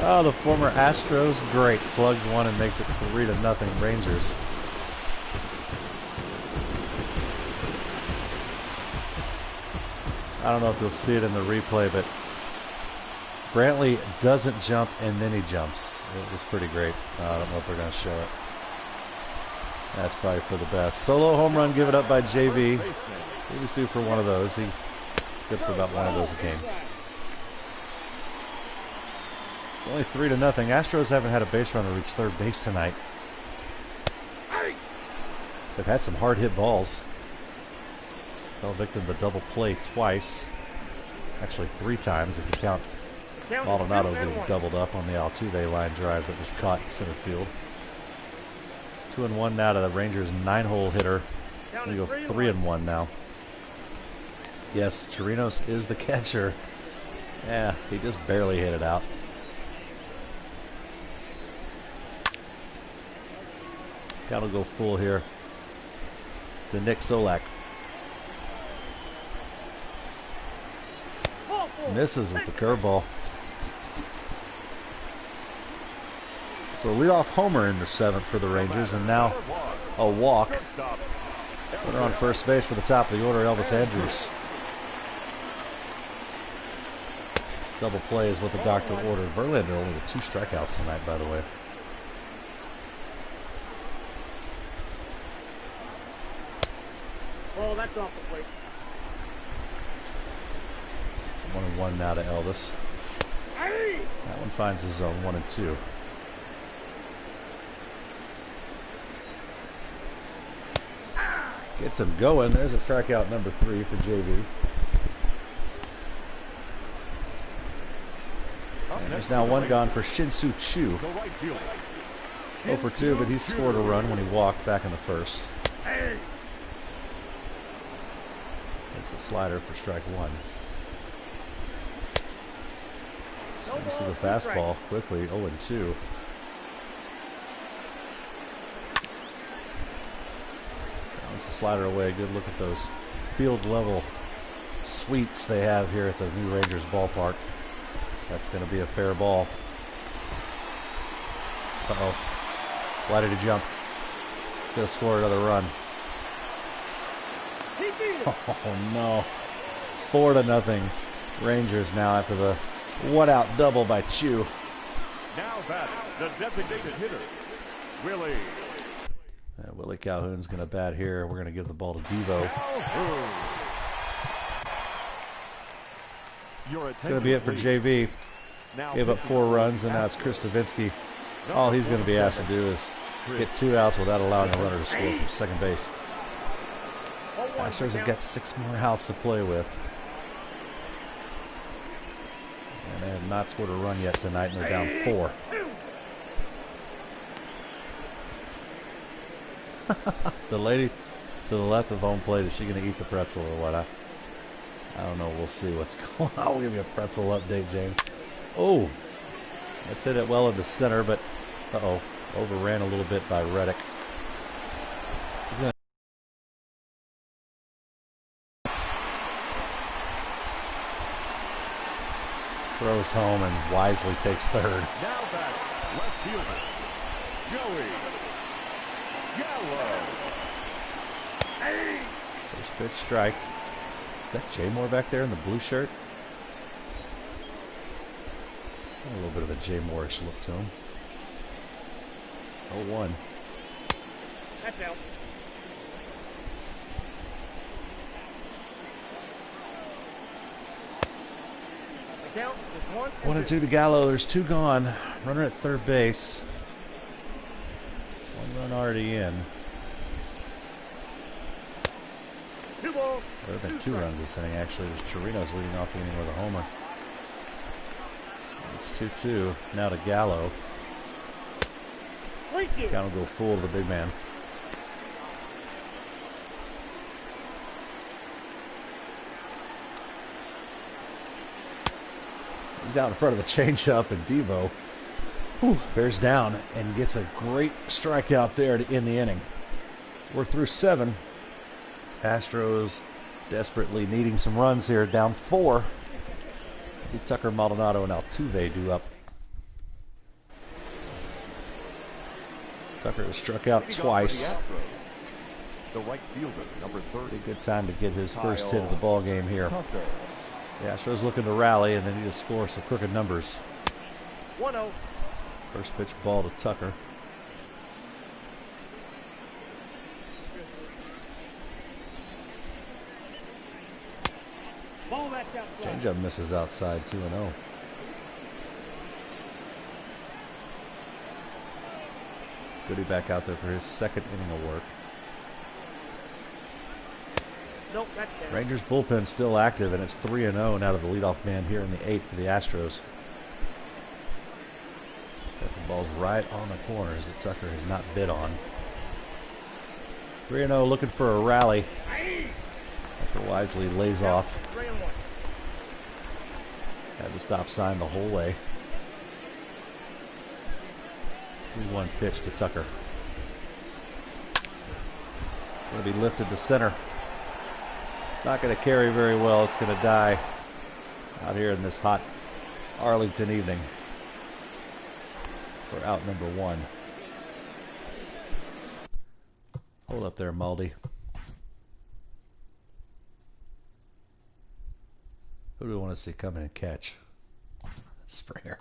Oh, the former Astros great. Slugs 1 and makes it 3-0 Rangers. I don't know if you'll see it in the replay, but Brantley doesn't jump and then he jumps. It was pretty great. I don't know if they're going to show it. That's probably for the best. Solo home run given up by JV. He was due for one of those. He's good for about one of those a game. It's only 3-0. Astros haven't had a base runner reach third base tonight. They've had some hard hit balls. Fell victim to double play twice. Actually 3 times if you count Maldonado getting doubled up on the Altuve line drive that was caught in center field. 2-1 now to the Rangers' 9-hole hitter. We go 3-1 now. Yes, Chirinos is the catcher. Yeah, he just barely hit it out. Count will go full here to Nick Solak. Misses with the curveball. So a leadoff homer in the 7th for the Rangers, and now a walk. Runner on first base for the top of the order, Elvis Andrus. Double play is what the doctor ordered. Verlander only with 2 strikeouts tonight, by the way. Oh, that's off the plate. 1-1 now to Elvis. That one finds the zone, 1-2. Gets him going. There's a strikeout number 3 for JV. And there's now 1 gone for Shin-Soo Choo. 0 for 2, but he scored a run when he walked back in the 1st. Takes a slider for strike 1. So you see the fastball quickly, 0-2. That's a slider away. Good look at those field level suites they have here at the new Rangers ballpark. That's going to be a fair ball. Uh-oh. Why did he jump? He's going to score another run. Oh, no. 4-0. Rangers now after the 1-out double by Chu. Now bat the designated hitter, Willie. Willie Calhoun's going to bat here. We're going to give the ball to Devo. It's going to be it for JV. Gave up 4 runs, and now it's Chris Stavinsky. All he's going to be asked to do is get 2 outs without allowing a runner to score from second base. Astros have got 6 more outs to play with. And they have not scored a run yet tonight, and they're down 4. The lady to the left of home plate, is she going to eat the pretzel or what? I don't know. We'll see what's going on. We'll give you a pretzel update, James. Oh, let's hit it well in the center, but uh-oh, overran a little bit by Reddick. He's gonna throws home and wisely takes third. Now back, left fielder, Joey Gallo. First pitch strike. Is that Jay Moore back there in the blue shirt? A little bit of a Jay Moore-ish look to him. 0-1. That's out. The count is 1-2 to Gallo. There's 2 gone. Runner at third base. 1 run already in. 2 balls. There have been 2 runs this inning, actually. It was Chirinos leading off the inning with a homer. It's 2-2. Now to Gallo. Count will go full to the big man. He's out in front of the changeup, and Devo bears down and gets a great strikeout there to end the inning. We're through 7. Astros desperately needing some runs here, down 4. Tucker, Maldonado, and Altuve due up. Tucker was struck out twice. The right fielder, number 30. Good time to get his first hit of the ball game here. The Astros looking to rally, and they need to score some crooked numbers. 1-0. First pitch ball to Tucker. Ball that's outside. Changeup misses outside, 2-0. Goody back out there for his second inning of work. Nope, that's down. Rangers bullpen still active, and it's 3-0 out of the leadoff man here in the 8th for the Astros. Got some balls right on the corners that Tucker has not bid on. 3-0 looking for a rally. Tucker wisely lays off. 3-1. Had the stop sign the whole way. 3-1 pitch to Tucker. It's going to be lifted to center. It's not going to carry very well. It's going to die out here in this hot Arlington evening for out number 1. Hold up there, Maldi. Who do we want to see come in and catch? Springer.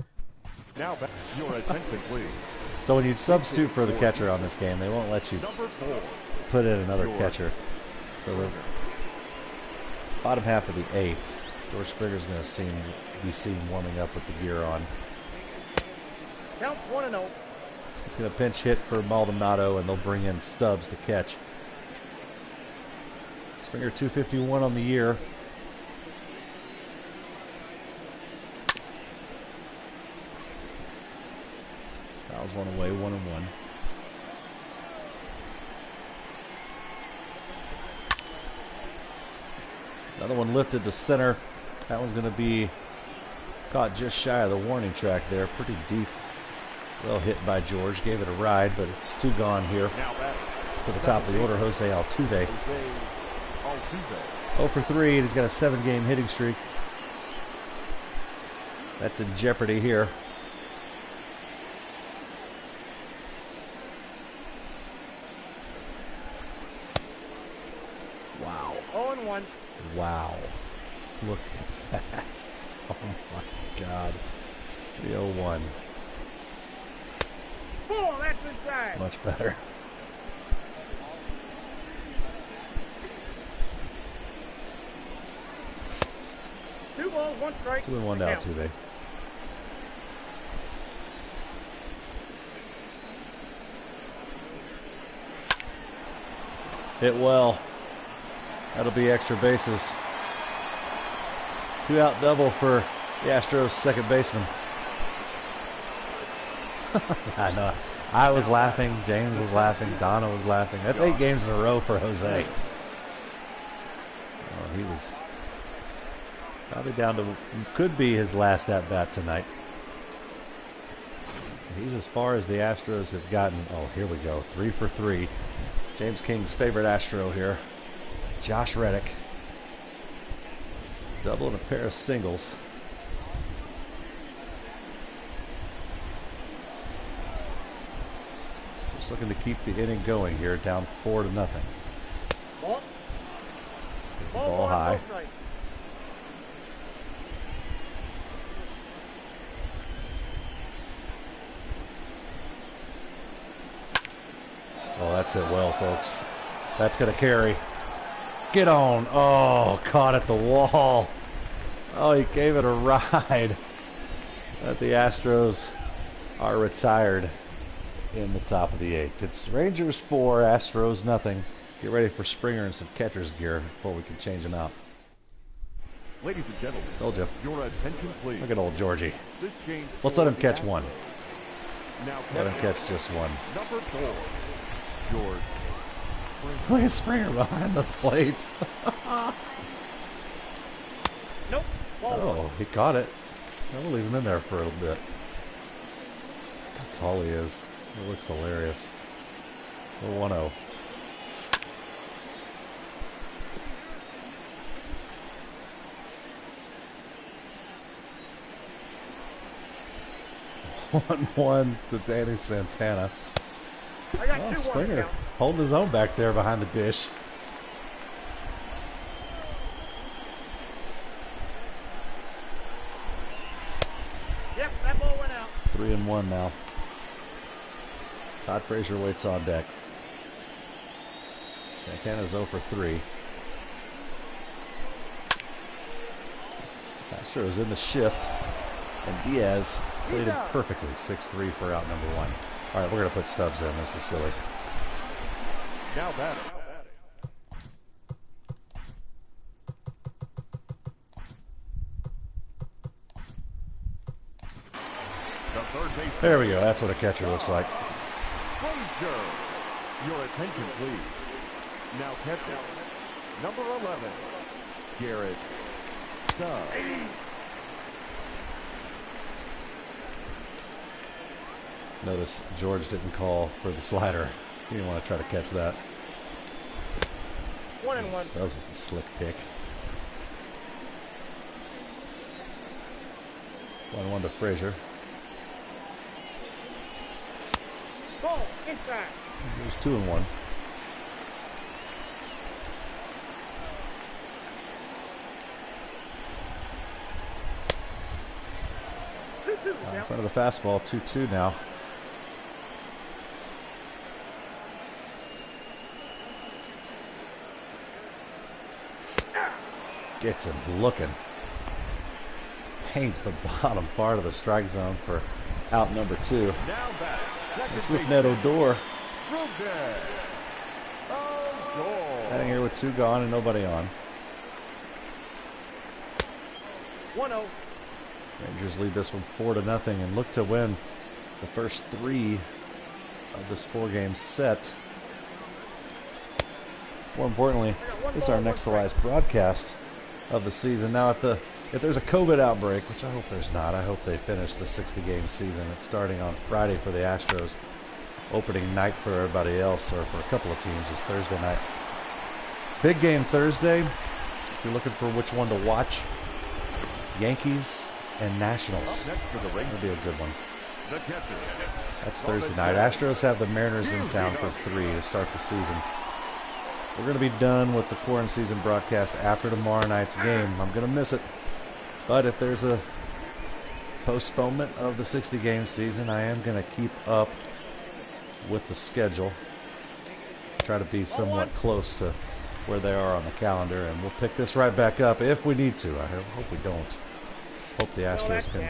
Now back. Your attention, please. So when you substitute for the catcher on this game, they won't let you Number 4. put in another catcher. So the bottom half of the 8th, George Springer's going to be seen warming up with the gear on. Count 1-0. He's going to pinch hit for Maldonado, and they'll bring in Stubbs to catch. Springer 251 on the year. Fouls one away, 1-1. Another one lifted to center. That one's going to be caught just shy of the warning track there. Pretty deep. Well hit by George. Gave it a ride, but it's 2 gone here. For the top of the order, Jose Altuve. 0 for 3, and he's got a 7-game hitting streak. That's in jeopardy here. Wow. 0-1. Wow. Look at that. Oh my God. The 0-1. Oh, that's inside. Much better. Two balls, 1 strike. 2-1 to Altuve. Hit well. That'll be extra bases. 2-out double for the Astros second baseman. I know. I was laughing. James was laughing. Donna was laughing. That's 8 games in a row for Jose. Oh, he was probably down to, could be his last at bat tonight. He's as far as the Astros have gotten. Oh, here we go. 3 for 3. James King's favorite Astro here. Josh Reddick. Double and a pair of singles. Just looking to keep the inning going here, down 4-0. Ball. It's a ball high. Oh, that's it well, folks. That's going to carry. Get on. Oh, caught at the wall. Oh, he gave it a ride. But the Astros are retired in the top of the 8th. It's Rangers 4, Astros nothing. Get ready for Springer and some catcher's gear before we can change them out. Ladies and gentlemen, Told you. your attention, please. Look at old Georgie. This game Let's let him for catch the one. Now Let him catch just one. Number 4, George. Look at Springer behind the plate. Nope. Ball Oh, he caught it. I'll leave him in there for a little bit. How tall he is. It looks hilarious. 1-0. One to Danny Santana. I got Oh, 2-1 Springer count. holding his own back there behind the dish. Yep, that ball went out. 3-1 now. Todd Frazier waits on deck. Santana's 0 for 3. Astros in the shift. And Diaz played him perfectly. 6-3 for out number 1. All right, we're going to put Stubbs in. This is silly. Now batting. The third base. There we go. That's what a catcher looks like. Frazier. Your attention, please. Now catcher. Number 11. Garrett Stubbs. Notice George didn't call for the slider. He didn't want to try to catch that. 1-1. Stubbs with the slick pick. 1-1 to Frazier. Ball inside. It was 2-1. In front of the fastball, 2-2 now. Gets him looking. Paints the bottom part of the strike zone for out number 2. Now back. It's with Ned Odor. Batting here with 2 gone and nobody on. 1-0. Rangers lead this one 4-0 and look to win the first 3 of this 4-game set. More importantly, this is our next to last broadcast of the season. Now, if there's a COVID outbreak, which I hope there's not, I hope they finish the 60-game season. It's starting on Friday for the Astros. Opening night for everybody else, or for a couple of teams, is Thursday night. Big game Thursday. If you're looking for which one to watch, Yankees and Nationals. That'll be a good one. That's Thursday night. Astros have the Mariners in town for 3 to start the season. We're going to be done with the Quaranseason broadcast after tomorrow night's game. I'm going to miss it. But if there's a postponement of the 60-game season, I am going to keep up with the schedule. Try to be somewhat close to where they are on the calendar. And we'll pick this right back up if we need to. I hope we don't. Hope the Astros can,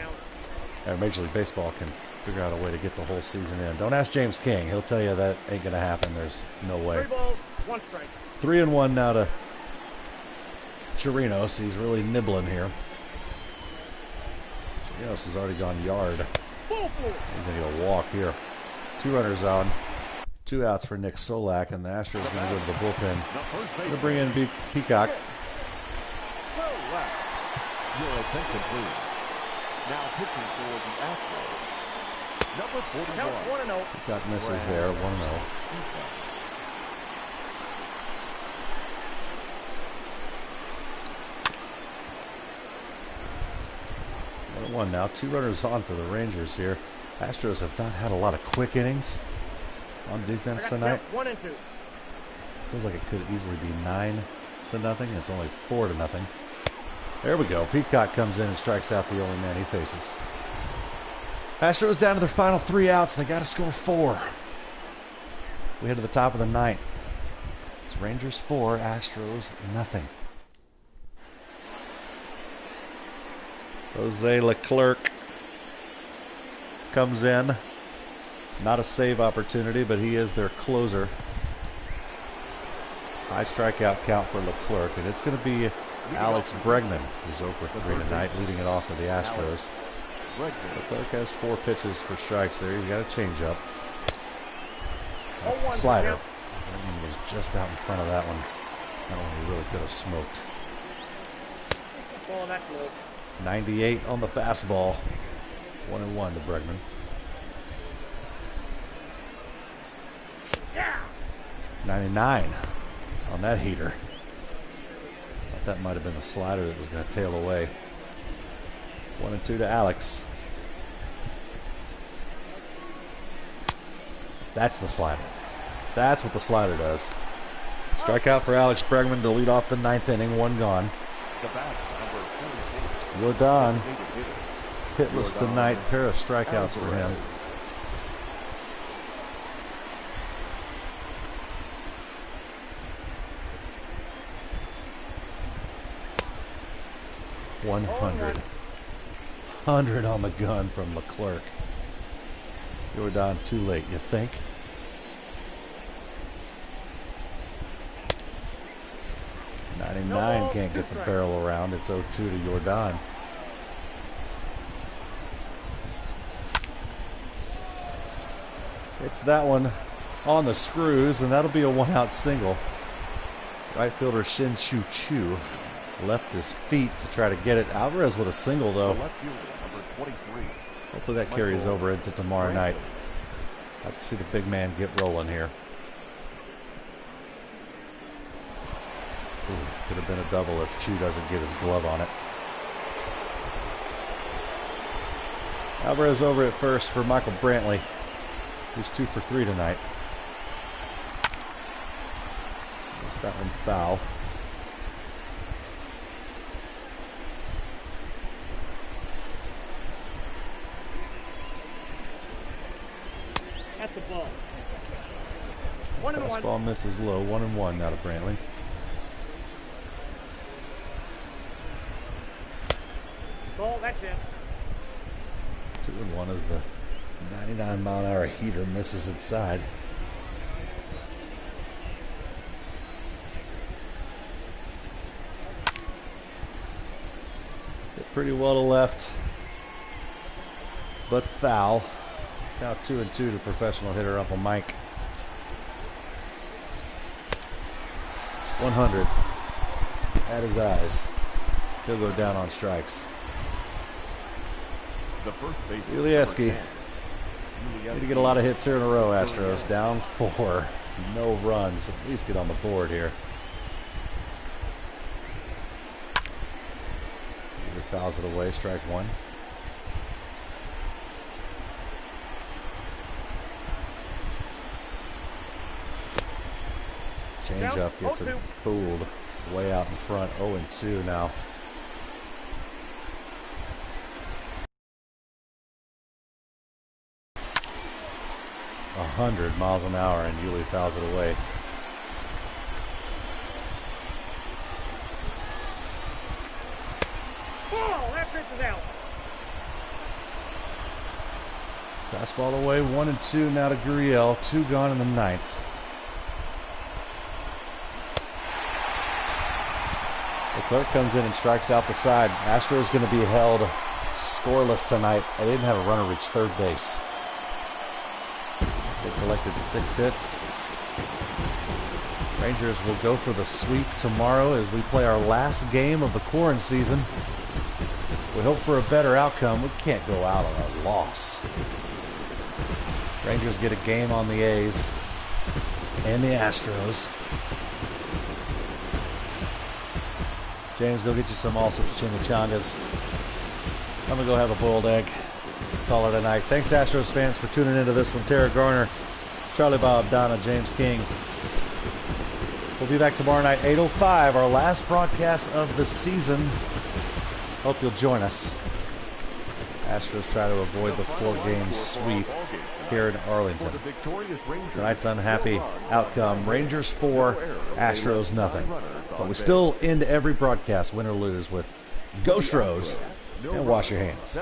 or Major League Baseball can figure out a way to get the whole season in. Don't ask James King. He'll tell you that ain't going to happen. There's no way. 3 balls, 1 strike. 3-1 now to Chirinos. He's really nibbling here. Chirinos has already gone yard. He's going to get a walk here. 2 runners on. 2 outs for Nick Solak, and the Astros are going to go to the bullpen. Going to bring in Peacock. Your attention, please. Now pitching for the Astros. Number 41. Count 1-0. Peacock misses there, 1-0. One now. 2 runners on for the Rangers here. Astros have not had a lot of quick innings on defense tonight. 1 and 2. Feels like it could easily be 9-0. It's only 4-0. There we go. Peacock comes in and strikes out the only man he faces. Astros down to their final 3 outs. They got to score 4. We head to the top of the 9th. It's Rangers 4, Astros nothing. Jose Leclerc comes in. Not a save opportunity, but he is their closer. High strikeout count for Leclerc, and it's going to be Alex Bregman, who's 0 for 3 tonight, leading it off for the Astros. Leclerc has 4 pitches for strikes there. He's got a changeup. That's the slider. That one was just out in front of that one. That one he really could have smoked. 98 on the fastball. 1-1 to Bregman. 99 on that heater. Thought that might have been the slider that was going to tail away. 1-2 to Alex. That's the slider. That's what the slider does. Strikeout for Alex Bregman to lead off the 9th inning. 1 gone. Rodon hitless tonight. Pair of strikeouts for him. $100 on the gun from Leclerc. Jordan too late, you think? '99 can't get the barrel around. It's 0-2 to Jordan. It's that one on the screws, and that'll be a one-out single. Right fielder Shin Shu Chu left his feet to try to get it. Alvarez with a single, though. Hopefully that carries over into tomorrow night. I'd like to see the big man get rolling here. Ooh, could have been a double if Chu doesn't get his glove on it. Alvarez over at first for Michael Brantley, who's 2 for 3 tonight. Makes that one foul. That's the ball. 1-1. Fastball misses low. 1-1 now to Brantley. Ball, that's it. 2-1 as the 99-mile-an-hour heater misses inside. Hit pretty well to left, but foul. It's now 2-2 to the professional hitter, Uncle Mike. 100 at his eyes. He'll go down on strikes. Ulieski. Need to get a lot of hits here in a row, Astros. Down 4. No runs. At least get on the board here. Either fouls it away. Strike 1. Changeup gets it fooled. Way out in front. 0-2 now. 100 miles an hour, and Yuli fouls it away. Ball, that pitch is out. Fastball away, 1-2 now to Gurriel. 2 gone in the 9th. Leclerc comes in and strikes out the side. Astros going to be held scoreless tonight. They didn't have a runner reach third base. They collected 6 hits. Rangers will go for the sweep tomorrow as we play our last game of the quaranseason. We hope for a better outcome. We can't go out on a loss. Rangers get a game on the A's and the Astros. James, go get you some all sorts of chimichangas. I'm going to go have a boiled egg. Call it a night. Thanks, Astros fans, for tuning into this one. Tara Garner, Charlie Bob, Donna, James King. We'll be back tomorrow night, 8:05, our last broadcast of the season. Hope you'll join us. Astros try to avoid the 4-game sweep here in Arlington. Tonight's unhappy outcome, Rangers 4, Astros nothing. But we still end every broadcast, win or lose, with Go Stros and wash your hands.